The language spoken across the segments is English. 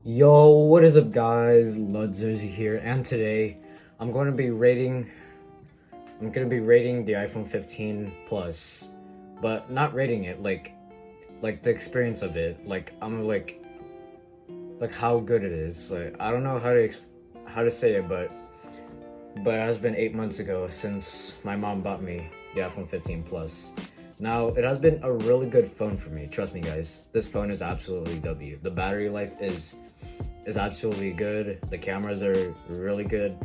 Yo, what is up guys? Ludzers here, and today I'm going to be rating the iPhone 15 Plus, but not rating it like the experience of it. Like I'm like how good it is. Like I don't know how to say it, but it has been 8 months ago since my mom bought me the iPhone 15 Plus. Now, it has been a really good phone for me. Trust me, guys. This phone is absolutely W. The battery life is absolutely good. The cameras are really good.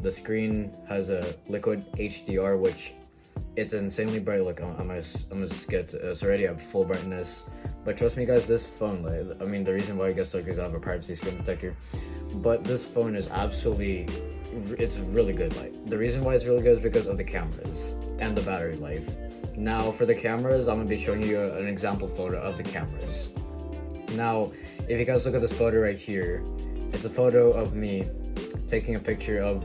The screen has a liquid HDR, which it's insanely bright. Like I'm gonna just get it's already at full brightness. But trust me, guys, this phone, like, I mean, the reason why I get stuck is I have a privacy screen protector. But this phone is absolutely, it's really good. Like the reason why it's really good is because of the cameras and the battery life. Now, for the cameras, I'm gonna be showing you an example photo of the cameras. Now, if you guys look at this photo right here, it's a photo of me taking a picture of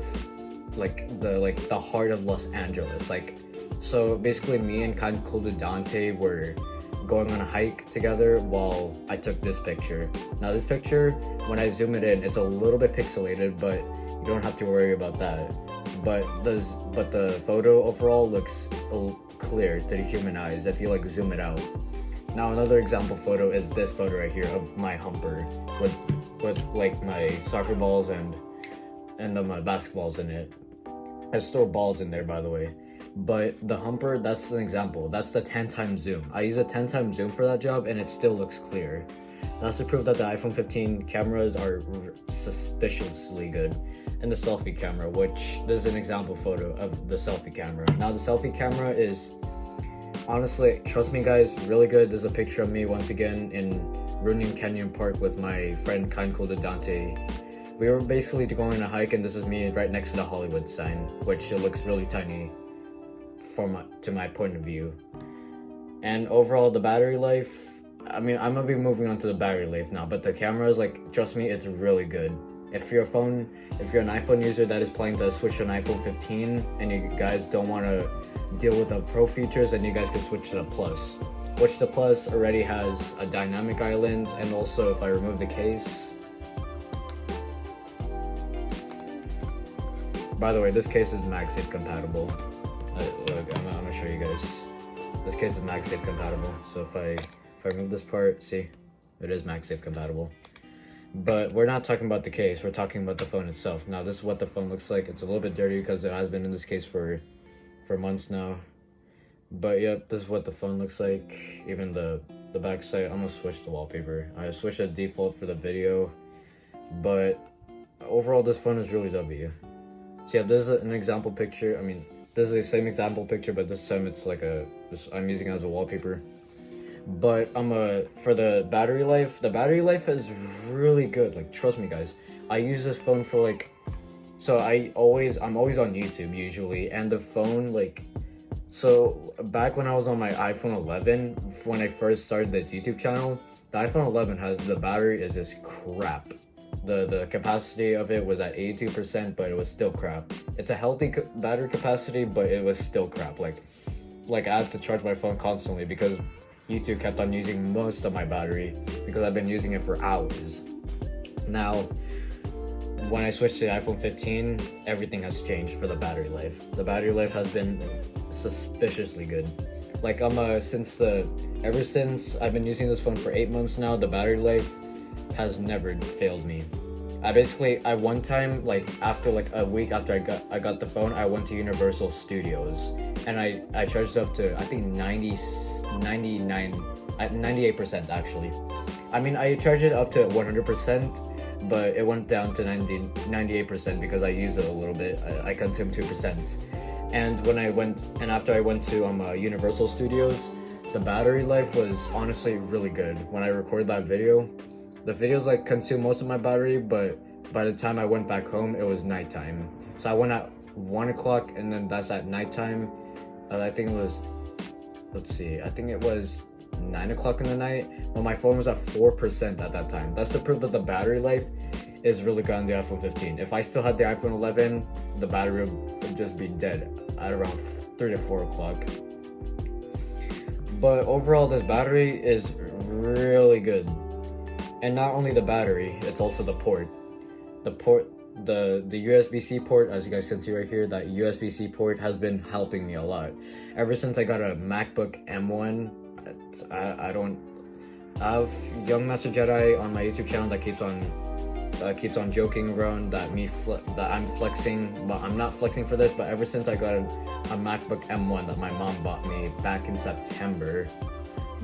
like the heart of Los Angeles. Like, so basically, me and Kind Cool Dante were going on a hike together while I took this picture. Now, this picture, when I zoom it in, it's a little bit pixelated, but you don't have to worry about that. But the photo overall looks clear to the human eyes if you like zoom it out. Now, another example photo is this photo right here of my humper with like my soccer balls and my basketballs in it. I store balls in there, by the way. But the humper, that's an example. That's the 10 times zoom. I use a 10 times zoom for that job and it still looks clear. That's to prove that the iPhone 15 cameras are suspiciously good. And the selfie camera, which this is an example photo of the selfie camera. Now, the selfie camera is, honestly, trust me guys, really good. There's a picture of me once again in Runyon Canyon Park with my friend Kind Cool Dante. We were basically going on a hike, and this is me right next to the Hollywood sign, which it looks really tiny to my point of view. And overall, the battery life, I mean, I'm gonna be moving on to the battery life now, but the cameras, like, trust me, it's really good. If you're an iPhone user that is planning to switch to an iPhone 15 and you guys don't want to deal with the Pro features, then you guys can switch to the Plus. Which the Plus already has a dynamic island, and also if I remove the case, by the way, this case is MagSafe compatible. Look, I'm gonna show you guys. This case is MagSafe compatible. So if I remove this part, see, it is MagSafe compatible. But we're not talking about the case. We're talking about the phone itself. Now, this is what the phone looks like. It's a little bit dirty because it has been in this case for months now. But yeah, this is what the phone looks like. Even the back side. I'm gonna switch the wallpaper. I switched the default for the video. But overall, this phone is really W. So yeah, this is an example picture. I mean, this is the same example picture, but this time it's like I'm using it as a wallpaper. But for the battery life is really good. Like, trust me guys, I use this phone for like, so I'm always on YouTube usually, and the phone, like, so back when I was on my iPhone 11, when I first started this YouTube channel, the iPhone 11 the battery is just crap. The capacity of it was at 82%, but it was still crap. It's a healthy battery capacity, but it was still crap. Like I had to charge my phone constantly because YouTube kept on using most of my battery because I've been using it for hours. Now, when I switched to the iPhone 15, everything has changed for the battery life. The battery life has been suspiciously good. Like ever since I've been using this phone for 8 months now, the battery life has never failed me. I one time, like after like a week after I got the phone, I went to Universal Studios and I charged up to, I think, 98% actually. I mean, I charged it up to 100%, but it went down to 98% because I used it a little bit. I consumed 2%. And after I went to Universal Studios, the battery life was honestly really good. When I recorded that video, the videos like consumed most of my battery, but by the time I went back home, it was nighttime. So I went at 1 o'clock, and then that's at nighttime. I think it was, I think it was 9 o'clock in the night, but my phone was at 4% at that time. That's to prove that the battery life is really good on the iPhone 15. If I still had the iPhone 11, the battery would just be dead at around 3 to 4 o'clock. But overall, this battery is really good. And not only the battery, it's also the port. The port, the USB-C port, as you guys can see right here, that USB-C port has been helping me a lot. Ever since I got a MacBook M1, I don't. I have Young Master Jedi on my YouTube channel that keeps on joking around that that I'm flexing, but I'm not flexing for this. But ever since I got a MacBook M1 that my mom bought me back in September,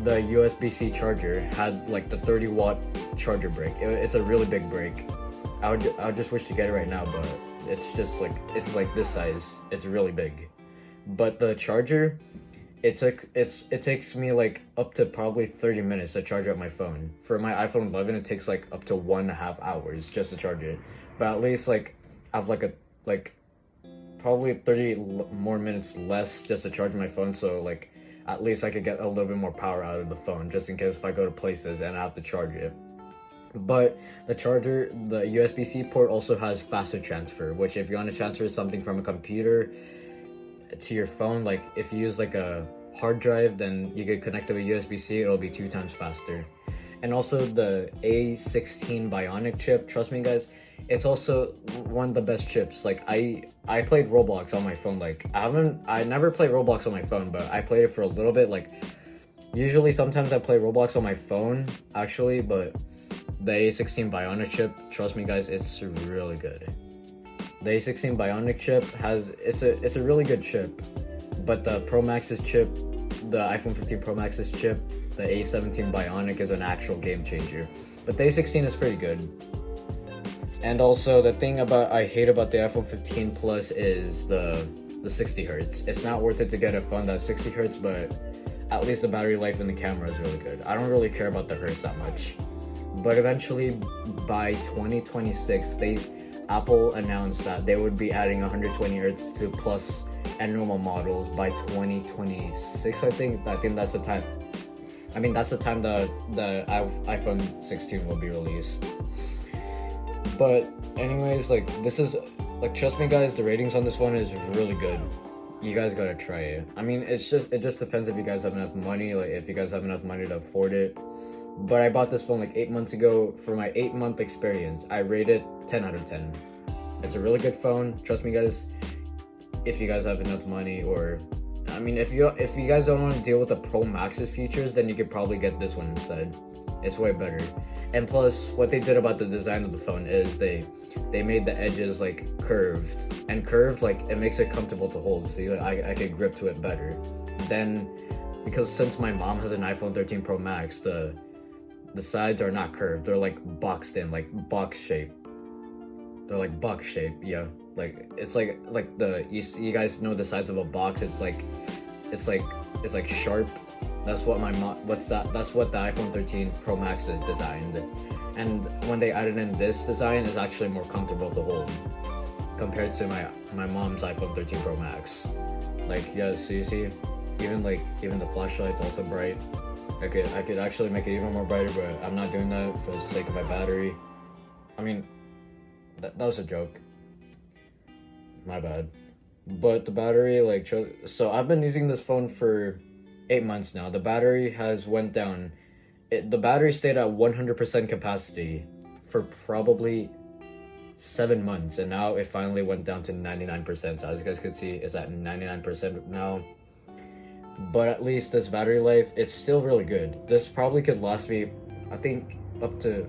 the USB-C charger had like the 30-watt charger brick. It's a really big brick. I would just wish to get it right now, but it's like this size. It's really big. But the charger, it takes me like up to probably 30 minutes to charge up my phone. For my iPhone 11, it takes like up to 1.5 hours just to charge it. But at least like I have like probably 30 more minutes less just to charge my phone, so like at least I could get a little bit more power out of the phone just in case if I go to places and I have to charge it. But the charger, the USB-C port also has faster transfer, which if you want to transfer something from a computer to your phone, like if you use like a hard drive, then you could connect to a USB-C, it'll be 2 times faster. And also the A16 Bionic chip, trust me guys, it's also one of the best chips. Like I played Roblox on my phone. Like I never played Roblox on my phone, but I played it for a little bit. Like usually sometimes I play Roblox on my phone actually, but the A16 Bionic chip, trust me guys, it's really good. The A16 Bionic chip it's a really good chip, but the Pro Max's chip, the iPhone 15 Pro Max's chip, the A17 Bionic is an actual game changer. But the A16 is pretty good. And also the thing I hate about the iPhone 15 Plus is the 60 hertz. It's not worth it to get a phone that's 60 hertz, but at least the battery life in the camera is really good. I don't really care about the hertz that much. But eventually by 2026, Apple announced that they would be adding 120 hertz to Plus and normal models by 2026. I think that's the time. I mean, that's the time the iPhone 16 will be released. But anyways, like this is like, trust me guys, the ratings on this phone is really good. You guys gotta try it. I mean, it just depends if you guys have enough money, like if you guys have enough money to afford it. But I bought this phone like 8 months ago. For my 8-month experience, I rate it 10 out of 10. It's a really good phone. Trust me guys, if you guys have enough money, or I mean, if you guys don't want to deal with the Pro Max's features, then you could probably get this one instead. It's way better. And plus, what they did about the design of the phone is they made the edges like curved, and curved, like it makes it comfortable to hold. See, like, I could grip to it better. Then, because since my mom has an iPhone 13 Pro Max, the sides are not curved. They're like boxed in, like box shape. They're like box shape, yeah. Like it's like you guys know the sides of a box. It's like sharp. That's what that's what the iPhone 13 Pro Max is designed. And when they added in this design, it's actually more comfortable to hold compared to my mom's iPhone 13 Pro Max. Like, yeah, so you see, even the flashlight's also bright. I could actually make it even more brighter, but I'm not doing that for the sake of my battery. I mean, that was a joke. My bad. But the battery, like, so I've been using this phone for 8 months now. The battery has went down. The battery stayed at 100% capacity for probably 7 months, and now it finally went down to 99%. So as you guys can see, it's at 99% now. But at least this battery life, it's still really good. This probably could last me, I think, up to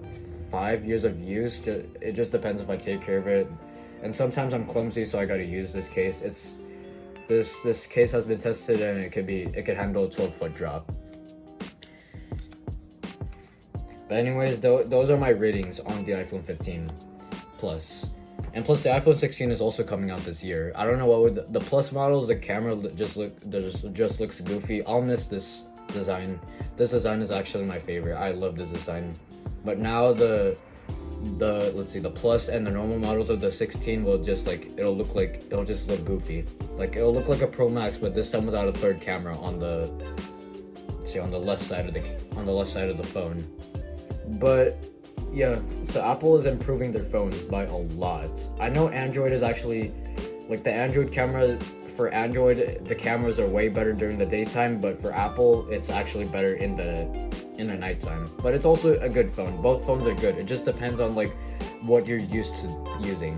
5 years of use. It just depends if I take care of it. And sometimes I'm clumsy, so I gotta use this case. This case has been tested, and it could handle a 12-foot drop. But anyways, those are my ratings on the iPhone 15 Plus. And plus, the iPhone 16 is also coming out this year. I don't know what would the Plus models. The camera just looks goofy. I'll miss this design. This design is actually my favorite. I love this design. But now the Plus and the normal models of the 16 will just it'll just look goofy. Like it'll look like a Pro Max, but this time without a third camera on the left side of the phone. But yeah, so Apple is improving their phones by a lot. I know Android is actually, like, the Android camera, for Android, the cameras are way better during the daytime, but for Apple, it's actually better in the in the nighttime. But it's also a good phone. Both phones are good. It just depends on like what you're used to using.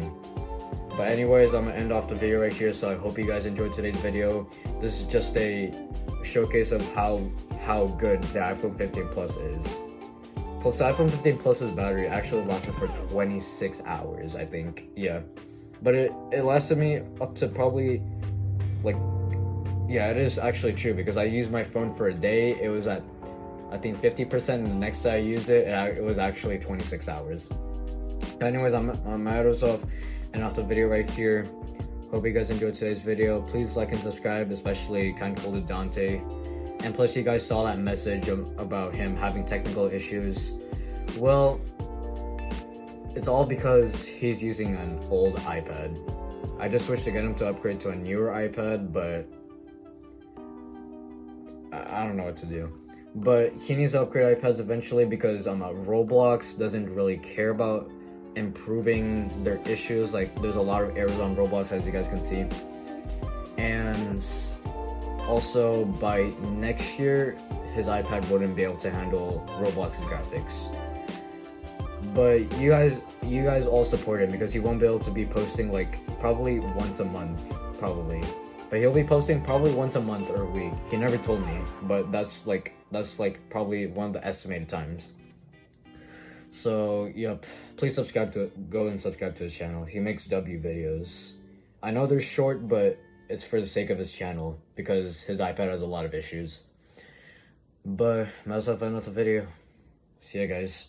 But anyways, I'm gonna end off the video right here. So I hope you guys enjoyed today's video. This is just a showcase of how good the iPhone 15 Plus is. Plus, the iPhone 15 Plus's battery actually lasted for 26 hours, I think. Yeah, but it lasted me up to probably like, yeah, it is actually true because I used my phone for a day. It was at, I think, 50%, and the next day I used it, it was actually 26 hours. But anyways, I'm Microsoft, and off the video right here. Hope you guys enjoyed today's video. Please like and subscribe, especially Kind Cold to Dante. And plus, you guys saw that message about him having technical issues. Well, it's all because he's using an old iPad. I just wish to get him to upgrade to a newer iPad, but I don't know what to do. But he needs to upgrade iPads eventually because Roblox doesn't really care about improving their issues. Like, there's a lot of errors on Roblox, as you guys can see. And also, by next year, his iPad wouldn't be able to handle Roblox's graphics. But you guys all support him because he won't be able to be posting like probably once a month, probably. But he'll be posting probably once a month or a week. He never told me, but that's like probably one of the estimated times. So yep, please go and subscribe to his channel. He makes W videos. I know they're short, but it's for the sake of his channel because his iPad has a lot of issues. But that's all for the video. See ya, guys.